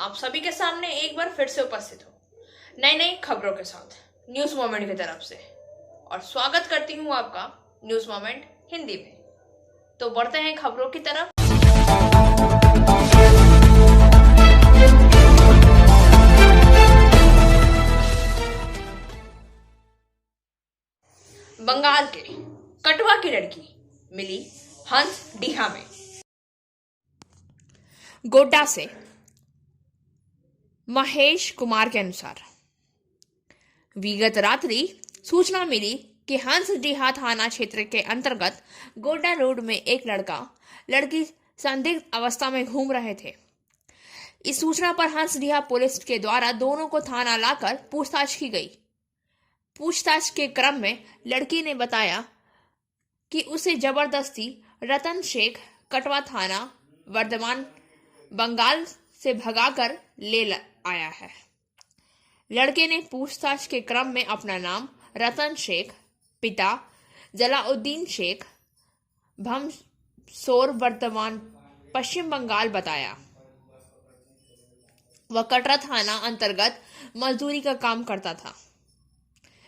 आप सभी के सामने एक बार फिर से उपस्थित हूँ नई नई खबरों के साथ न्यूज मोमेंट की तरफ से। और स्वागत करती हूँ आपका न्यूज मोमेंट हिंदी में। तो बढ़ते हैं खबरों की तरफ। बंगाल के कटवा की लड़की मिली हंसडीहा में। गोड्डा से महेश कुमार के अनुसार विगत रात्रि सूचना मिली कि हंसडीहा थाना क्षेत्र के अंतर्गत गोड्डा रोड में एक लड़की संदिग्ध अवस्था में घूम रहे थे। इस सूचना पर हंसडीहा पुलिस के द्वारा दोनों को थाना लाकर पूछताछ की गई। पूछताछ के क्रम में लड़की ने बताया कि उसे जबरदस्ती रतन शेख कटवा थाना वर्धमान बंगाल से भगाकर ले आया है। लड़के ने पूछताछ के क्रम में अपना नाम रतन शेख, पिता जलाउद्दीन शेख, भमसोर वर्धमान पश्चिम बंगाल बताया। वह कटरा थाना अंतर्गत मजदूरी का काम करता था।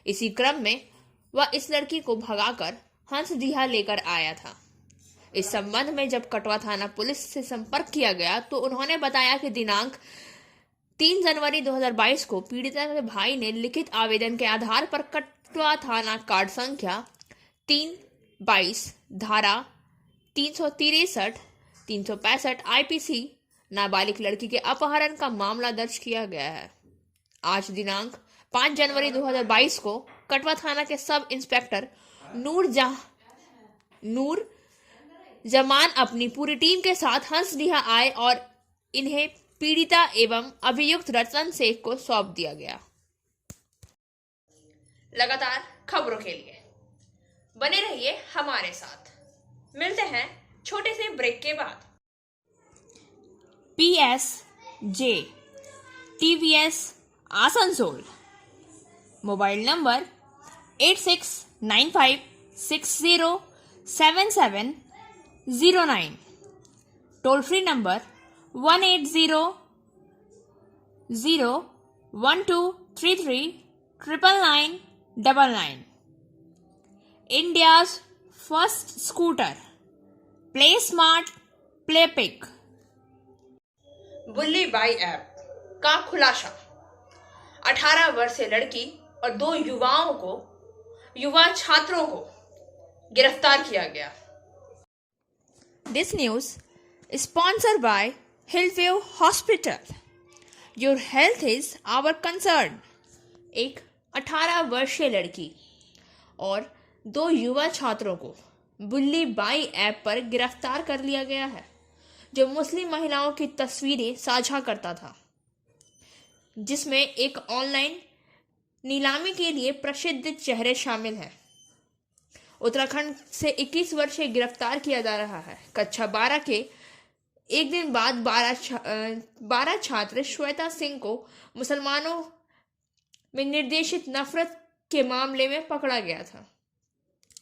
इसी क्रम में वह इस लड़की को भगाकर हंसडीहा लेकर आया था। इस संबंध में जब कटवा थाना पुलिस से संपर्क किया गया तो उन्होंने बताया कि दिनांक 3 जनवरी 2022 को पीड़िता के भाई ने लिखित आवेदन के आधार पर कटवा थाना कार्ड संख्या 3/22 धारा 363, 365 आईपीसी नाबालिग लड़की के अपहरण का मामला दर्ज किया गया है। आज दिनांक 5 जनवरी 2022 को कटवा थाना के सब इंस्पेक्टर नूर जमान अपनी पूरी टीम के साथ हंसडीहा आए और इन्हें पीड़िता एवं अभियुक्त रतन शेख को सौंप दिया गया। लगातार खबरों के लिए बने रहिए हमारे साथ। मिलते हैं छोटे से ब्रेक के बाद। PSJ TVS Asansol mobile number 8695607709, toll free number 1800123399999। India's first scooter play smart play pick. Bulli Bai app का खुलासा। 18 वर्षीय लड़की और 2 युवा छात्रों को गिरफ्तार किया गया। This news sponsored by Hillview Hospital. Your health is our concern. एक 18 वर्षीय लड़की और 2 युवा छात्रों को बुल्ली बाई ऐप पर गिरफ्तार कर लिया गया है, जो मुस्लिम महिलाओं की तस्वीरें साझा करता था, जिसमें एक ऑनलाइन नीलामी के लिए प्रसिद्ध चेहरे शामिल हैं। उत्तराखंड से 21 वर्षीय गिरफ्तार किया जा रहा है। कक्षा 12 के एक दिन बाद 12 छात्र श्वेता सिंह को मुसलमानों में निर्देशित नफरत के मामले में पकड़ा गया था।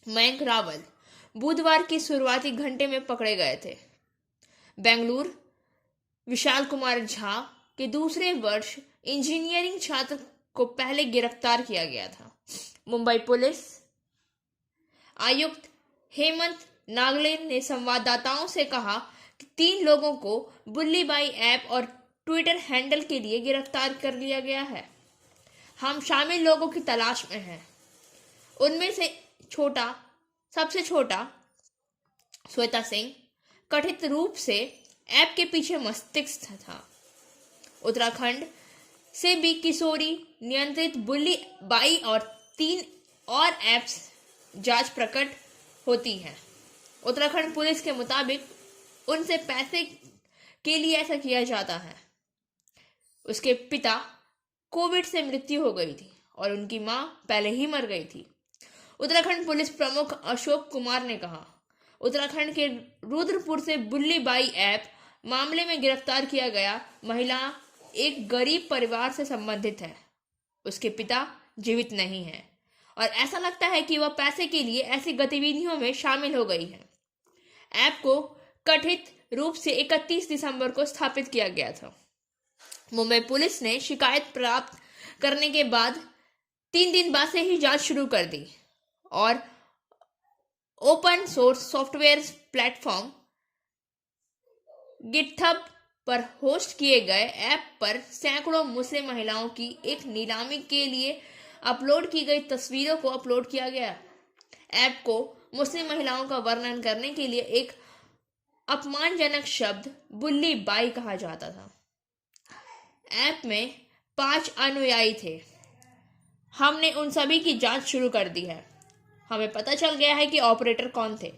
मयंक रावल बुधवार की शुरुआती घंटे में पकड़े गए थे। बेंगलुरु विशाल कुमार झा के दूसरे वर्ष इंजीनियरिंग छात्र को पहले गिरफ्तार किया गया था। मुंबई पुलिस आयुक्त हेमंत नागले ने संवाददाताओं से कहा कि 3 लोगों को बुल्ली बाई ऐप और ट्विटर हैंडल के लिए गिरफ्तार कर लिया गया है। हम शामिल लोगों की तलाश में हैं। उनमें से सबसे छोटा श्वेता सिंह कथित रूप से ऐप के पीछे मस्तिष्क था। उत्तराखंड से भी किशोरी नियंत्रित बुल्ली बाई और 3 और ऐप्स जांच प्रकट होती है। उत्तराखंड पुलिस के मुताबिक उनसे पैसे के लिए ऐसा किया जाता है। उसके पिता कोविड से मृत्यु हो गई थी और उनकी मां पहले ही मर गई थी। उत्तराखंड पुलिस प्रमुख अशोक कुमार ने कहा, उत्तराखंड के रुद्रपुर से बुल्ली बाई ऐप मामले में गिरफ्तार किया गया महिला एक गरीब परिवार से संबंधित है। उसके पिता जीवित नहीं है और ऐसा लगता है कि वह पैसे के लिए ऐसी गतिविधियों में शामिल हो गई है। ऐप को कथित रूप से 31 दिसंबर को स्थापित किया गया था। मुंबई पुलिस ने शिकायत प्राप्त करने के बाद 3 दिन बाद से ही जांच शुरू कर दी और open source software platform GitHub पर होस्ट किए गए ऐप पर सैकड़ों मुस्लिम महिलाओं की एक नीलामी के लिए अपलोड की गई तस्वीरों को अपलोड किया गया। ऐप को मुस्लिम महिलाओं का वर्णन करने के लिए एक अपमानजनक शब्द बुल्ली बाई कहा जाता था। ऐप में 5 अनुयायी थे। हमने उन सभी की जांच शुरू कर दी है। हमें पता चल गया है कि ऑपरेटर कौन थे।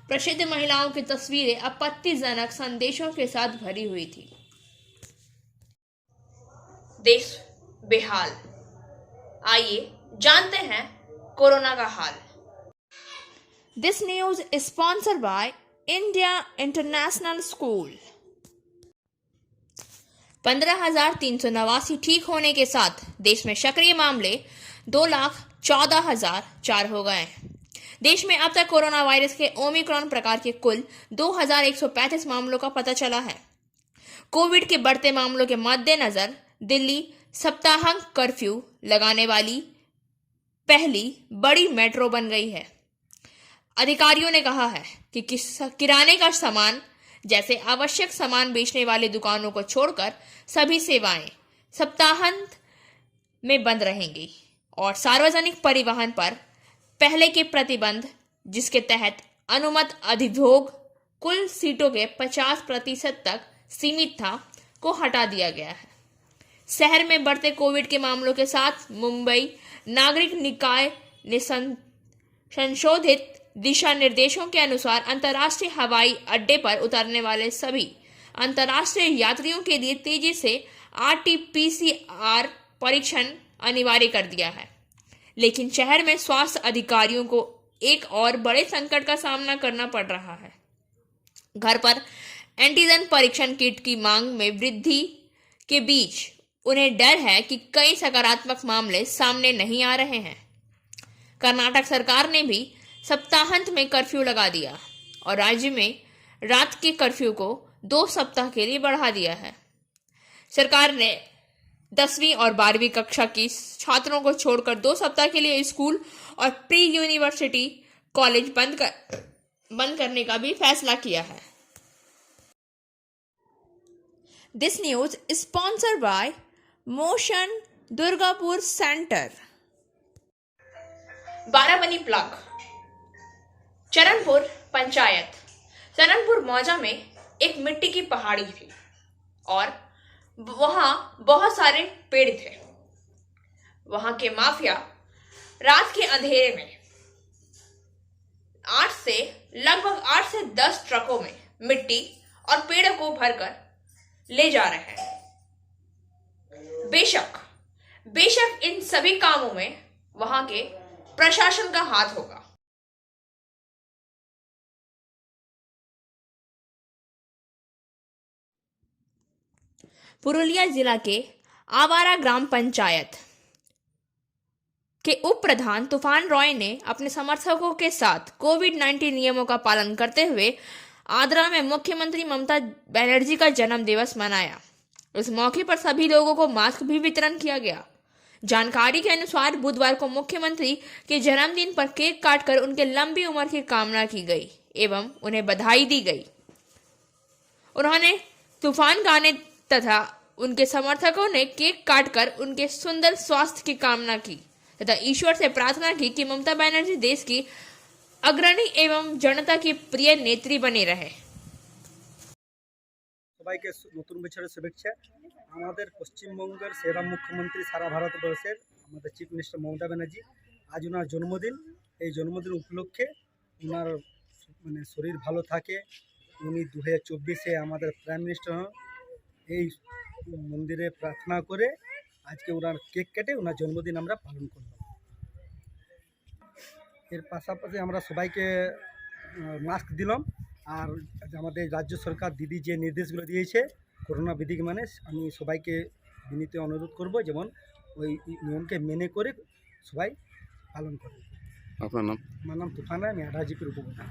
प्रसिद्ध महिलाओं की तस्वीरें आपत्तिजनक संदेशों के साथ भरी हुई थी। देश बेहाल। आइए जानते हैं कोरोना का हाल। This news is sponsored by India International School. 15,389 ठीक होने के साथ देश में सक्रिय मामले 2,14,004 हो गए। देश में अब तक कोरोना वायरस के ओमिक्रॉन प्रकार के कुल 2,135 मामलों का पता चला है। कोविड के बढ़ते मामलों के मद्देनजर दिल्ली सप्ताहांत कर्फ्यू लगाने वाली पहली बड़ी मेट्रो बन गई है। अधिकारियों ने कहा है कि किराने का सामान जैसे आवश्यक सामान बेचने वाली दुकानों को छोड़कर सभी सेवाएं सप्ताहांत में बंद रहेंगी और सार्वजनिक परिवहन पर पहले के प्रतिबंध, जिसके तहत अनुमत अधिभोग कुल सीटों के 50% तक सीमित था, को हटा दिया गया है। शहर में बढ़ते कोविड के मामलों के साथ मुंबई नागरिक निकाय ने संशोधित दिशा निर्देशों के अनुसार अंतर्राष्ट्रीय हवाई अड्डे पर उतरने वाले सभी अंतर्राष्ट्रीय यात्रियों के लिए तेजी से RT-PCR परीक्षण अनिवार्य कर दिया है। लेकिन शहर में स्वास्थ्य अधिकारियों को एक और बड़े संकट का सामना करना पड़ रहा है। घर पर एंटीजन परीक्षण किट की मांग में वृद्धि के बीच उन्हें डर है कि कई सकारात्मक मामले सामने नहीं आ रहे हैं। कर्नाटक सरकार ने भी सप्ताहांत में कर्फ्यू लगा दिया और राज्य में रात के कर्फ्यू को 2 सप्ताह के लिए बढ़ा दिया है। सरकार ने 10वीं और 12वीं कक्षा की छात्रों को छोड़कर 2 सप्ताह के लिए स्कूल और प्री यूनिवर्सिटी कॉलेज बंद करने का भी फैसला किया है। This news is sponsored by Motion Durgapur centre. Barabani block. Charanpur panchayat. Charanpur मौजा में एक मिट्टी की पहाड़ी थी और वहां बहुत सारे पेड़ थे। वहां के माफिया रात के अंधेरे में लगभग 8 से 10 ट्रकों में मिट्टी और पेड़ों को भरकर ले जा रहे हैं। बेशक इन सभी कामों में वहां के प्रशासन का हाथ होगा। पुरुलिया जिला के आवारा ग्राम पंचायत के उप प्रधान तूफान रॉय ने अपने समर्थकों के साथ कोविड-19 नियमों का पालन करते हुए आद्रा में मुख्यमंत्री ममता बनर्जी का जन्म दिवस मनाया। इस मौके पर सभी लोगों को मास्क भी वितरण किया गया। जानकारी के अनुसार बुधवार को मुख्यमंत्री के जन्मदिन पर केक काटकर उनके लंबी उम्र की कामना की गई एवं उन्हें बधाई दी गई। उन्होंने तूफान गाने तथा उनके समर्थकों ने केक काटकर उनके सुंदर स्वास्थ्य की कामना की तथा ईश्वर से प्रार्थना की कि ममता बनर्जी देश की अग्रणी एवं जनता की प्रिय नेत्री बने रहे। সবাইকে নতুন বছরের শুভেচ্ছা। আমাদের পশ্চিমবঙ্গের সেরা মুখ্যমন্ত্রী সারা ভারতবর্ষের আমাদের চিফ মিনিস্টার মমতা ব্যানার্জি আজ ওনার জন্মদিন। এই জন্মদিন উপলক্ষে ওনার শরীর ভালো থাকে, উনি 2024-এ আমাদের প্রাইম মিনিস্টার হন, এই মন্দিরে প্রার্থনা করে আজকে ওনার কেক কেটে ওনার জন্মদিন আমরা পালন করলাম। এর পাশাপাশি আমরা সবাইকে মাস্ক দিলাম। আর আমাদের রাজ্য সরকার দিদি যে নির্দেশগুলো দিয়েছে করোনা বিধি মানে আমি সবাইকে বিনীত অনুরোধ করব যেমন ওই নিয়মকে মেনে করে সবাই পালন করবে। আপনার নাম? আমার নাম तूफान है, मैं हाजीपुर उपप्रधान।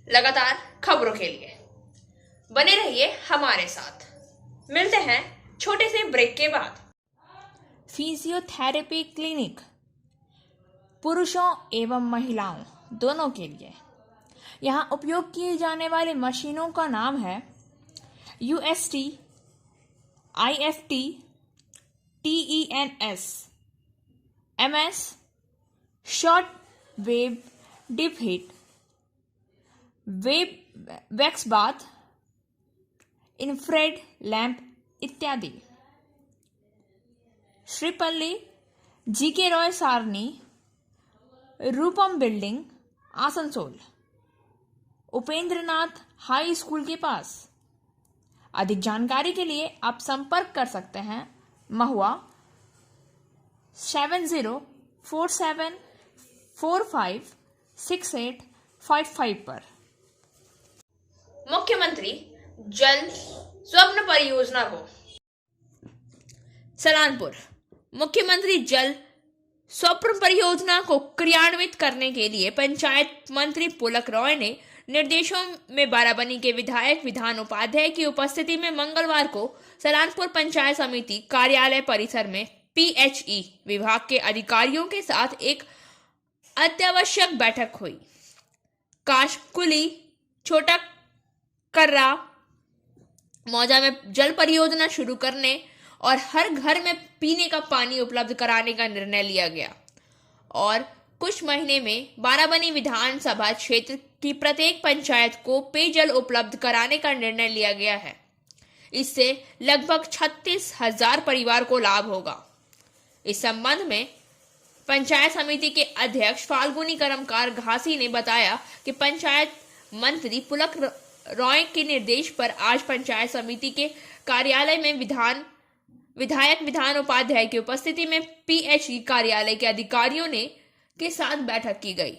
लगातार खबरों के लिए बने रहिए हमारे साथ। मिलते हैं छोटे से ब्रेक के बाद। फिजियोथेरेपी क्लिनिक पुरुषों एवं महिलाओं दोनों के लिए। यहाँ उपयोग की जाने वाली मशीनों का नाम है UST, IFT, TENS, MS, short wave deep heat, वेब वैक्स बाथ, इंफ्रेड लैंप इत्यादि। Sripally, GK Roy Sarani, Rupam building, Asansol, Upendranath high school के पास। अधिक जानकारी के लिए आप संपर्क कर सकते हैं महुआ 7047456855 पर। मुख्यमंत्री जल स्वप्न परियोजना को सलानपुर। मुख्यमंत्री जल स्वप्न परियोजना को क्रियान्वित करने के लिए पंचायत मंत्री पुलक रॉय ने निर्देशों में बाराबनी के विधायक विधान उपाध्याय की उपस्थिति में मंगलवार को सलानपुर पंचायत समिति कार्यालय परिसर में PHE विभाग के अधिकारियों के साथ एक अत्यावश्यक बैठक हुई। काशकुली, छोटा कर्रा, मौजा में जल परियोजना शुरू करने और हर घर में पीने का पानी उपलब्ध कराने का निर्णय लिया गया और कुछ महीने में बाराबनी विधानसभा क्षेत्र की प्रत्येक पंचायत को पेयजल उपलब्ध कराने का निर्णय लिया गया है। इससे लगभग 36,000 परिवार को लाभ होगा। इस संबंध में पंचायत समिति के अध्यक्ष फाल्गुनी करमकार घासी ने बताया कि पंचायत मंत्री पुलक रॉय के निर्देश पर आज पंचायत समिति के कार्यालय में विधायक विधान उपाध्याय की उपस्थिति में PHE कार्यालय के अधिकारियों के साथ बैठक की गई।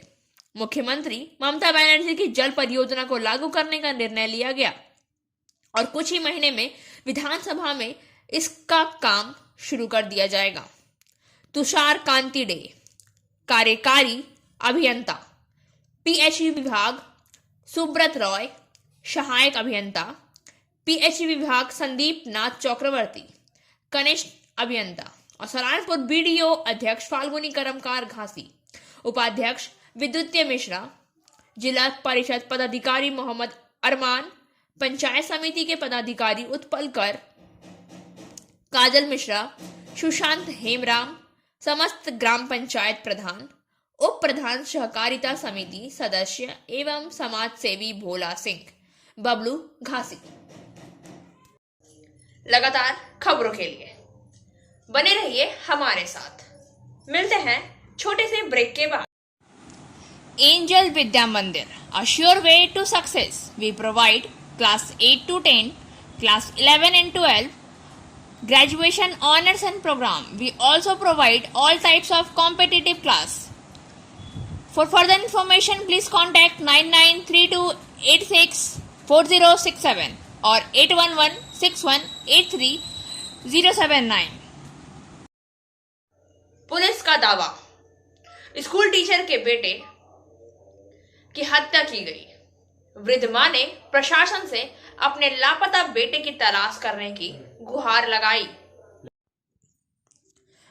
मुख्यमंत्री ममता बनर्जी की जल परियोजना को लागू करने का निर्णय लिया गया और कुछ ही महीने में विधानसभा में इसका काम शुरू कर दिया जाएगा। तुषार कांति डे, कार्यकारी अभियंता PHE विभाग, सुब्रत रॉय, सहायक अभियंता PHE विभाग, संदीप नाथ चक्रवर्ती, कनिष्ठ अभियंता और सलानपुर BDO अध्यक्ष फाल्गुनी करमकार घासी, उपाध्यक्ष विद्युतीय मिश्रा, जिला परिषद पदाधिकारी मोहम्मद अरमान, पंचायत समिति के पदाधिकारी उत्पल कर, काजल मिश्रा, सुशांत हेमराम, समस्त ग्राम पंचायत प्रधान, उप प्रधान सहकारिता समिति सदस्य एवं समाज सेवी भोला सिंह, बबलू घासी। लगातार खबरों के लिए बने रहिए हमारे साथ। मिलते हैं छोटे से ब्रेक के बाद। एंजल विद्या मंदिर, a sure way to success. We provide class 8 to 10, class 11 and 12, graduation honors and program. We also provide all types of competitive class. For further information, please contact 9932864067 or 8116183079. Police का दावा, school teacher के बेटे की हत्या की गई। वृद्ध मां ने प्रशासन से अपने लापता बेटे की तलाश करने की गुहार लगाई।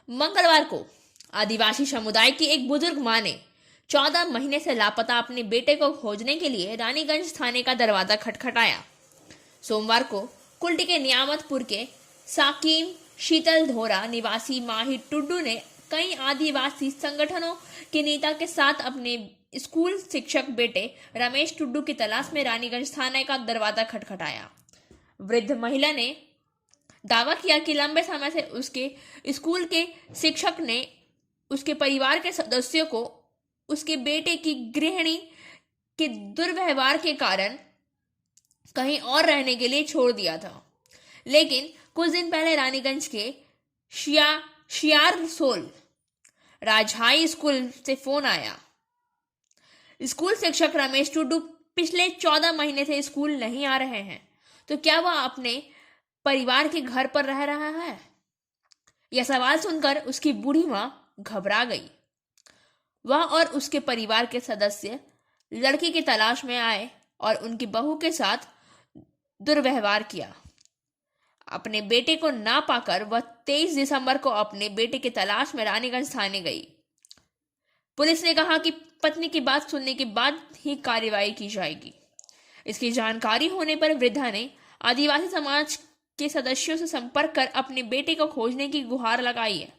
मंगलवार को आदिवासी समुदाय की एक बुजुर्ग मां ने 14 महीने से लापता अपने बेटे को खोजने के लिए रानीगंज थाने का दरवाजा खटखटाया। सोमवार को कुल्टी के नियामतपुर के साकीम शीतल धोरा निवासी माहिर टुड्डू ने कई आदिवासी संगठनों के नेता के साथ अपने स्कूल शिक्षक बेटे रमेश टुड्डू की तलाश में रानीगंज थाने का दरवाजा खटखटाया। वृद्ध महिला ने दावा किया कि लंबे समय से उसके स्कूल के शिक्षक ने उसके परिवार के सदस्यों को उसके बेटे की गृहिणी के दुर्व्यवहार के कारण कहीं और रहने के लिए छोड़ दिया था। लेकिन कुछ दिन पहले रानीगंज के शियारसोल राजहाई स्कूल से फोन आया। स्कूल शिक्षक रमेश टुड्डू पिछले 14 महीने से स्कूल नहीं आ रहे हैं, तो क्या वह अपने परिवार के घर पर रह रहा है? यह सवाल सुनकर उसकी बूढ़ी मां घबरा गई। वह और उसके परिवार के सदस्य लड़की की तलाश में आए और उनकी बहू के साथ दुर्व्यवहार किया। अपने बेटे को ना पाकर वह 23 दिसंबर को अपने बेटे की तलाश में रानीगंज थाने गई। पुलिस ने कहा कि पत्नी की बात सुनने के बाद ही कार्रवाई की जाएगी। इसकी जानकारी होने पर वृद्धा ने आदिवासी समाज के सदस्यों से संपर्क कर अपने बेटे को खोजने की गुहार लगाई है।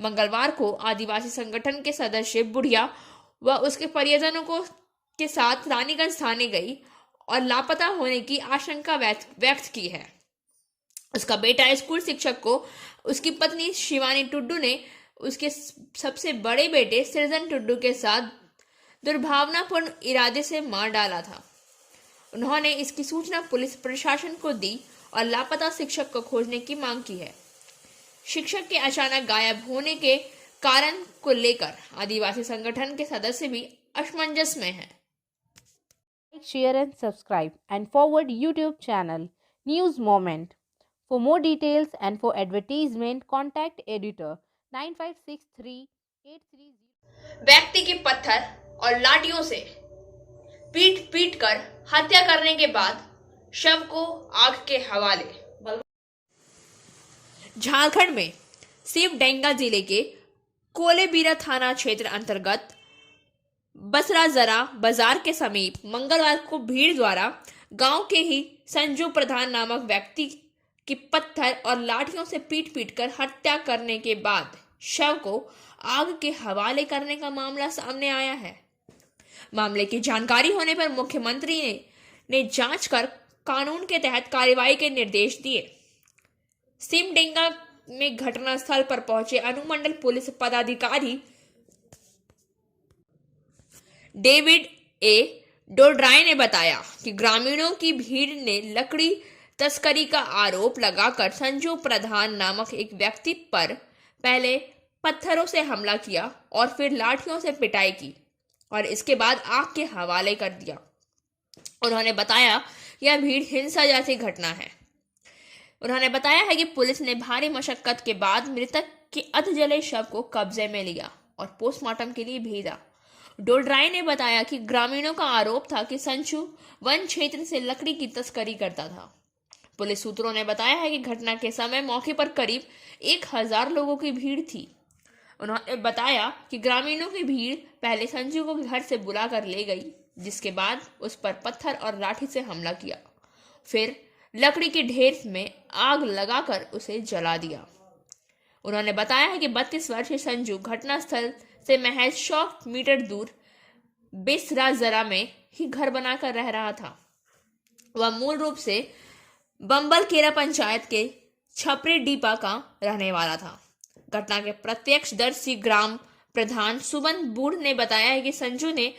मंगलवार को आदिवासी संगठन के सदस्य बुढ़िया व उसके परिजनों के साथ रानीगंज थाने गई और लापता होने की आशंका व्यक्त की है। उसका बेटा स्कूल शिक्षक को उसकी पत्नी शिवानी टुड्डू ने उसके सबसे बड़े बेटे सृजन टुड्डू के साथ दुर्भावनापूर्ण इरादे से मार डाला था। उन्होंने इसकी सूचना पुलिस प्रशासन को दी और लापता शिक्षक को खोजने की मांग की है। शिक्षक के अचानक गायब होने के कारण को लेकर आदिवासी संगठन के सदस्य भी असमंजस में हैं। Like, share and subscribe and forward YouTube channel News Moment. For more details and for advertisement, contact editor 956383. व्यक्ति की पत्थर और लाठियों से पीट कर हत्या करने के बाद शव को आग के हवाले। झारखंड में शिवडेंगा जिले के कोलेबीरा थाना क्षेत्र अंतर्गत बसराजरा बाजार के समीप मंगलवार को भीड़ द्वारा गांव के ही संजू प्रधान नामक व्यक्ति की पत्थर और लाठियों से पीट कर हत्या करने के बाद शव को आग के हवाले करने का मामला सामने आया है। मामले की जानकारी होने पर मुख्यमंत्री ने जांच कर कानून के तहत कार्रवाई के निर्देश दिए। सिमडेगा में घटनास्थल पर पहुंचे अनुमंडल पुलिस पदाधिकारी डेविड ए डोड्राय ने बताया कि ग्रामीणों की भीड़ ने लकड़ी तस्करी का आरोप लगाकर संजू प्रधान नामक एक व्यक्ति पर पहले पत्थरों से हमला किया और फिर लाठियों से पिटाई की और इसके बाद आग के हवाले कर दिया। उन्होंने बताया यह भीड़ हिंसा जैसी घटना है। उन्होंने बताया है कि पुलिस ने भारी मशक्कत के बाद मृतक के अधजले शव को कब्जे में लिया और पोस्टमार्टम के लिए भेजा। डोडराय ने बताया कि ग्रामीणों का आरोप था कि संजू वन क्षेत्र से लकड़ी की तस्करी करता था। पुलिस सूत्रों ने बताया है कि घटना के समय मौके पर करीब 1000 लोगों की भीड़ थी। उन्होंने बताया कि ग्रामीणों की भीड़ पहले संजू को घर से बुला कर ले गई, जिसके बाद उस पर पत्थर और लाठी से हमला किया, फिर लकड़ी के ढेर में आग लगाकर उसे जला दिया। उन्होंने बताया है कि 32 वर्षीय संजू घटनास्थल से महज 100 मीटर दूर बेसराजरा में ही घर बनाकर रह रहा था। वह मूल रूप से बम्बलकेरा पंचायत के छपरे डीपा का रहने वाला था। घटना के प्रत्यक्षदर्शी ग्राम प्रधान सुमन बूढ़ ने बताया है कि संजू ने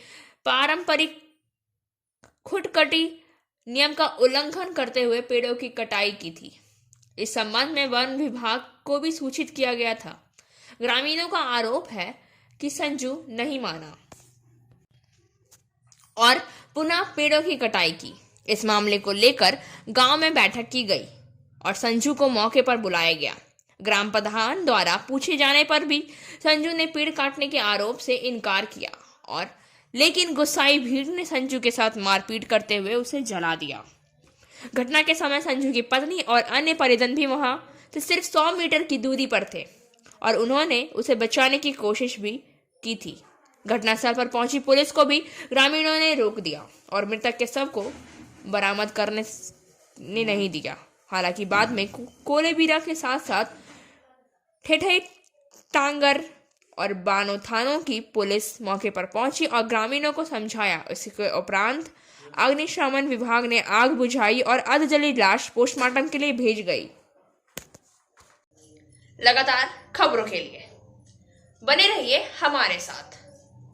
पारंपरिक खुटकटी नियम का उल्लंघन करते हुए पेड़ों की कटाई की थी। इस संबंध में वन विभाग को भी सूचित किया गया था। ग्रामीणों का आरोप है कि संजू नहीं माना और पुनः पेड़ों की कटाई की। इस मामले को लेकर गांव में बैठक की गई और संजू को मौके पर बुलाया गया। ग्राम प्रधान द्वारा पूछे जाने पर भी संजू ने पेड़ काटने के आरोप से इनकार किया लेकिन गुस्साई भीड़ ने संजू के साथ मारपीट करते हुए उसे जला दिया। घटना के समय संजू की पत्नी और अन्य परिजन भी वहां से सिर्फ 100 मीटर की दूरी पर थे और उन्होंने उसे बचाने की कोशिश भी की थी। घटनास्थल पर पहुंची पुलिस को भी ग्रामीणों ने रोक दिया और मृतक के शव को बरामद करने नहीं दिया। हालांकि बाद में कोलेबीरा के साथ साथ ठेठई, टांगर और बानो थानों की पुलिस मौके पर पहुंची और ग्रामीणों को समझाया। इसके उपरांत अग्निशमन विभाग ने आग बुझाई और अधजली लाश पोस्टमार्टम के लिए भेज गई। लगातार खबरों के लिए बने रहिए हमारे साथ।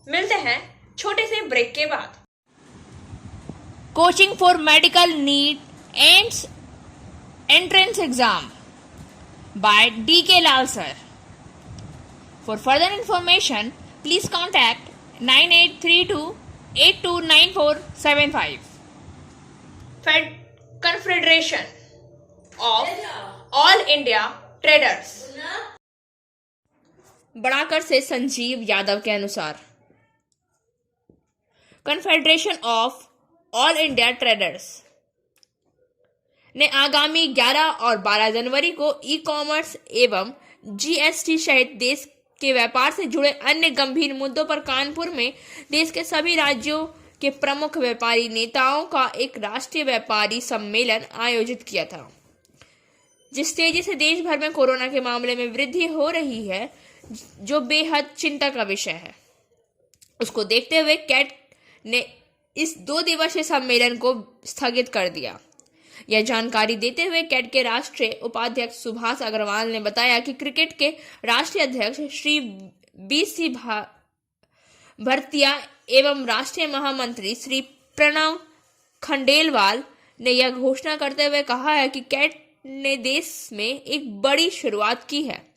मिलते हैं छोटे से ब्रेक के बाद। Coaching for medical neat and entrance exam by D.K. Lal sir. For further information, please contact 9832829475. Confederation of All India Traders. बढ़ाकर से संजीव यादव के अनुसार confederation of all India traders ने आगामी 11 और 12 जनवरी को ई कॉमर्स एवं जीएसटी सहित देश के व्यापार से जुड़े अन्य गंभीर मुद्दों पर कानपुर में देश के सभी राज्यों के प्रमुख व्यापारी नेताओं का एक राष्ट्रीय व्यापारी सम्मेलन आयोजित किया था। जिस तेजी से देश भर में कोरोना के मामले में वृद्धि हो रही है, जो बेहद चिंता का विषय है, उसको देखते हुए कैट ने इस 2 दिवसीय सम्मेलन को स्थगित कर दिया। यह जानकारी देते हुए कैट के राष्ट्रीय उपाध्यक्ष सुभाष अग्रवाल ने बताया कि क्रिकेट के राष्ट्रीय अध्यक्ष श्री BC भरतिया एवं राष्ट्रीय महामंत्री श्री प्रणव खंडेलवाल ने यह घोषणा करते हुए कहा है कि कैट ने देश में एक बड़ी शुरुआत की है।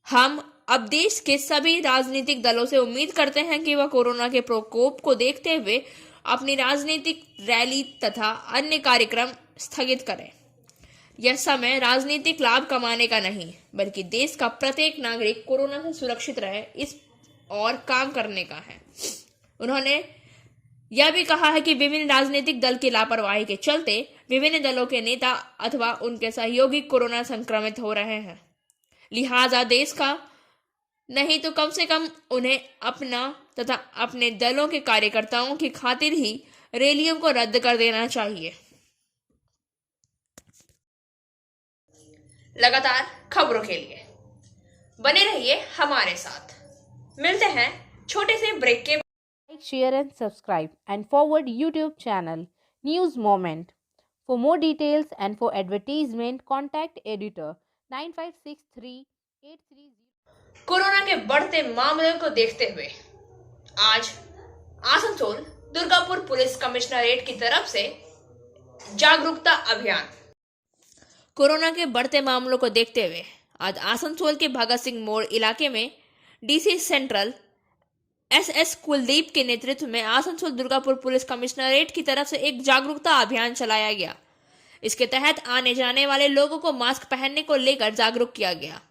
हम अब देश के सभी राजनीतिक दलों से उम्मीद करते हैं कि वह कोरोना के प्रकोप को देखते हुए अपनी राजनीतिक रैली तथा अन्य कार्यक्रम स्थगित करें। यह समय राजनीतिक लाभ कमाने का नहीं, बल्कि देश का प्रत्येक नागरिक कोरोना से सुरक्षित रहे इस और काम करने का है। उन्होंने यह भी कहा है कि विभिन्न राजनीतिक दल की लापरवाही के चलते विभिन्न दलों के नेता अथवा उनके सहयोगी कोरोना संक्रमित हो रहे हैं। लिहाजा देश का नहीं तो कम से कम उन्हें अपना तथा अपने दलों के कार्यकर्ताओं की खातिर ही रैलियों को रद्द कर देना चाहिए। लगातार खबरों के लिए बने रहिए हमारे साथ। मिलते हैं छोटे से ब्रेक के। Like, share and subscribe and forward YouTube channel News Moment. For more details and for advertisement, contact editor 956383. Corona के बढ़ते मामलों को देखते हुए आज आसनसोल दुर्गापुर पुलिस कमिश्नरेट की तरफ से जागरूकता अभियान। कोरोना के बढ़ते मामलों को देखते हुए आज आसनसोल के भगत सिंह मोड़ इलाके में डीसी सेंट्रल SS कुलदीप के नेतृत्व में आसनसोल दुर्गापुर पुलिस कमिश्नरेट की तरफ से एक जागरूकता अभियान चलाया गया। इसके तहत आने जाने वाले लोगों को मास्क पहनने को लेकर जागरूक किया गया।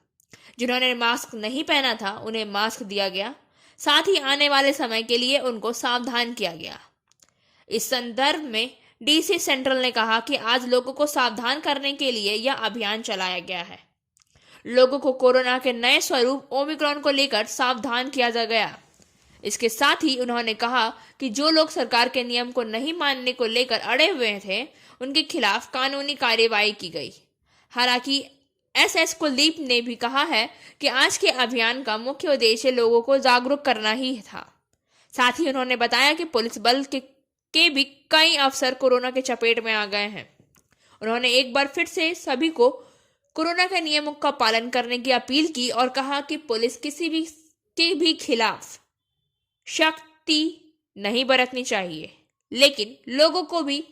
जिन्होंने मास्क नहीं पहना था उन्हें मास्क दिया गया, साथ ही आने वाले समय के लिए उनको सावधान किया गया। इस संदर्भ में डीसी सेंट्रल ने कहा कि आज लोगों को सावधान करने के लिए यह अभियान चलाया गया है। लोगों को कोरोना के नए स्वरूप ओमिक्रॉन को लेकर सावधान किया जा गया। इसके साथ ही उन्होंने कहा कि जो लोग सरकार के नियम को नहीं मानने को लेकर अड़े हुए थे उनके खिलाफ कानूनी कार्यवाही की गई। हालांकि SS कुलदीप ने भी कहा है कि आज के अभियान का मुख्य उद्देश्य लोगों को जागरूक करना ही था। साथ ही उन्होंने बताया कि पुलिस बल के भी कई अफसर कोरोना के चपेट में आ गए हैं। उन्होंने एक बार फिर से सभी को कोरोना के नियमों का पालन करने की अपील की और कहा कि पुलिस किसी भी खिलाफ शक्ति नहीं बरतनी चाहिए, लेकिन लोगों को भी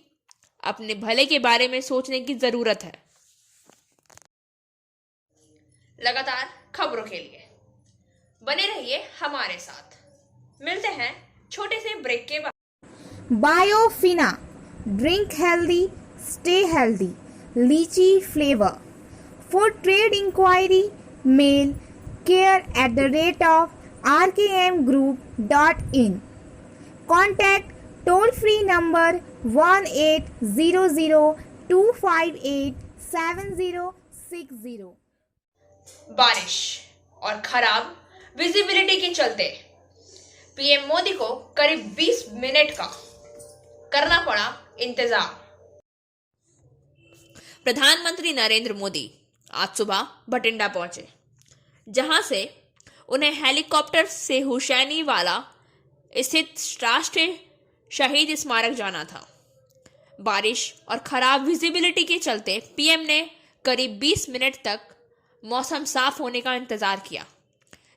अपने भले के बारे में सोचने की जरूरत है। लगातार खबरों के लिए बने रहिए हमारे साथ। मिलते हैं छोटे से ब्रेक के बाद। Biofina, drink healthy, stay healthy. Lychee flavor. For trade inquiry, mail care@rkmgroup.in. Contact toll free number 1800-258-7060. बारिश और खराब विजिबिलिटी के चलते पीएम मोदी को करीब 20 मिनट का करना पड़ा इंतजार। प्रधानमंत्री नरेंद्र मोदी आज सुबह भटिंडा पहुंचे, जहां से उन्हें हेलीकॉप्टर से हुसैनीवाला स्थित राष्ट्रीय शहीद स्मारक जाना था। बारिश और खराब विजिबिलिटी के चलते पीएम ने करीब 20 मिनट तक मौसम साफ होने का इंतजार किया।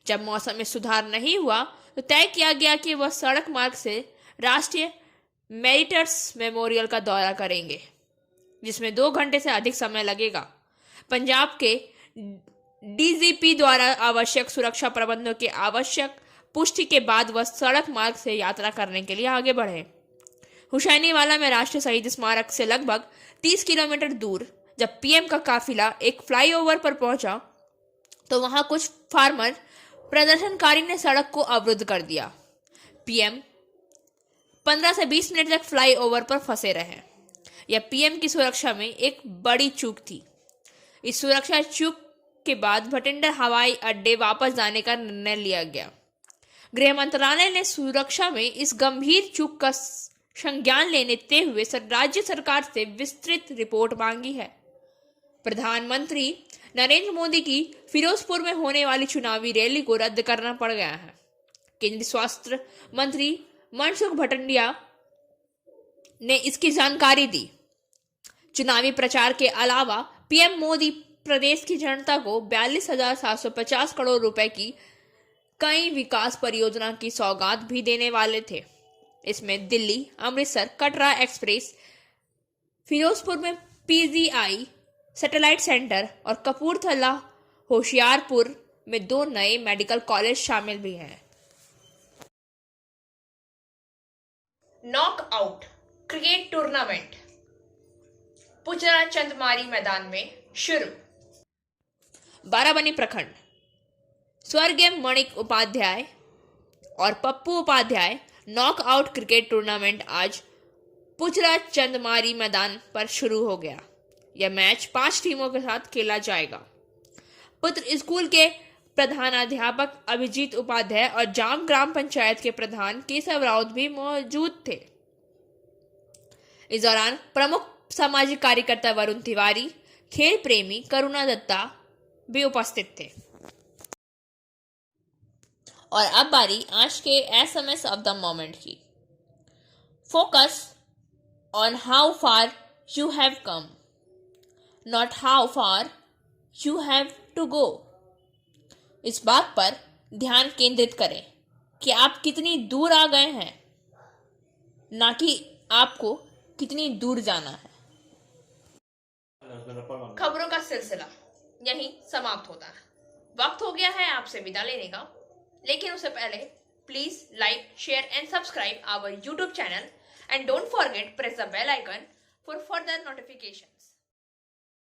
जब मौसम में सुधार नहीं हुआ तो तय किया गया कि वह सड़क मार्ग से राष्ट्रीय मेरिटर्स मेमोरियल का दौरा करेंगे, जिसमें 2 घंटे से अधिक समय लगेगा। पंजाब के डीजीपी द्वारा आवश्यक सुरक्षा प्रबंधों की आवश्यक पुष्टि के बाद वह सड़क मार्ग से यात्रा करने के लिए आगे बढ़े। हुसैनीवाला में राष्ट्रीय शहीद स्मारक से लगभग 30 किलोमीटर दूर जब पीएम का काफिला एक फ्लाईओवर पर पहुंचा तो वहां कुछ फार्मर प्रदर्शनकारी ने सड़क को अवरुद्ध कर दिया। पीएम 15 से 20 मिनट तक फ्लाईओवर पर फंसे रहे। यह पीएम की सुरक्षा में एक बड़ी चूक थी। इस सुरक्षा चूक के बाद भटिंडा हवाई अड्डे वापस जाने का निर्णय लिया गया। गृह मंत्रालय ने सुरक्षा में इस गंभीर चूक का संज्ञान लेते हुए राज्य सरकार से विस्तृत रिपोर्ट मांगी है। प्रधानमंत्री नरेंद्र मोदी की फिरोजपुर में होने वाली चुनावी रैली को रद्द करना पड़ गया है। केंद्रीय स्वास्थ्य मंत्री मनसुख मांडविया ने इसकी जानकारी दी। चुनावी प्रचार के अलावा पीएम मोदी प्रदेश की जनता को 42,750 करोड़ रुपए की कई विकास परियोजना की सौगात भी देने वाले थे। इसमें दिल्ली अमृतसर कटरा एक्सप्रेस, फिरोजपुर में पीजीआई सैटेलाइट सेंटर और कपूरथला होशियारपुर में 2 नए मेडिकल कॉलेज शामिल भी हैं। Knockout cricket tournament Puchra Chandmari मैदान में शुरू। बाराबनी प्रखंड स्वर्गीय मणिक उपाध्याय और Pappu Upadhyay knockout cricket tournament आज पुचरा चंदमारी मैदान पर शुरू हो गया। यह मैच 5 टीमों के साथ खेला जाएगा। पुत्र स्कूल के प्रधानाध्यापक अभिजीत उपाध्याय और जाम ग्राम पंचायत के प्रधान केशव राउत भी मौजूद थे। इस दौरान प्रमुख सामाजिक कार्यकर्ता वरुण तिवारी, खेल प्रेमी करुणा दत्ता भी उपस्थित थे। और अब बारी आज के एसएमएस ऑफ द मोमेंट की। Focus on how far you have come, not how far you have to go. इस बात पर ध्यान केंद्रित करें कि आप कितनी दूर आ गए हैं, ना कि आपको कितनी दूर जाना है। खबरों का सिलसिला यहीं समाप्त होता है। वक्त हो गया है आपसे विदा लेने का, लेकिन उससे पहले please like, share and subscribe our YouTube channel and don't forget press the bell icon for further notification.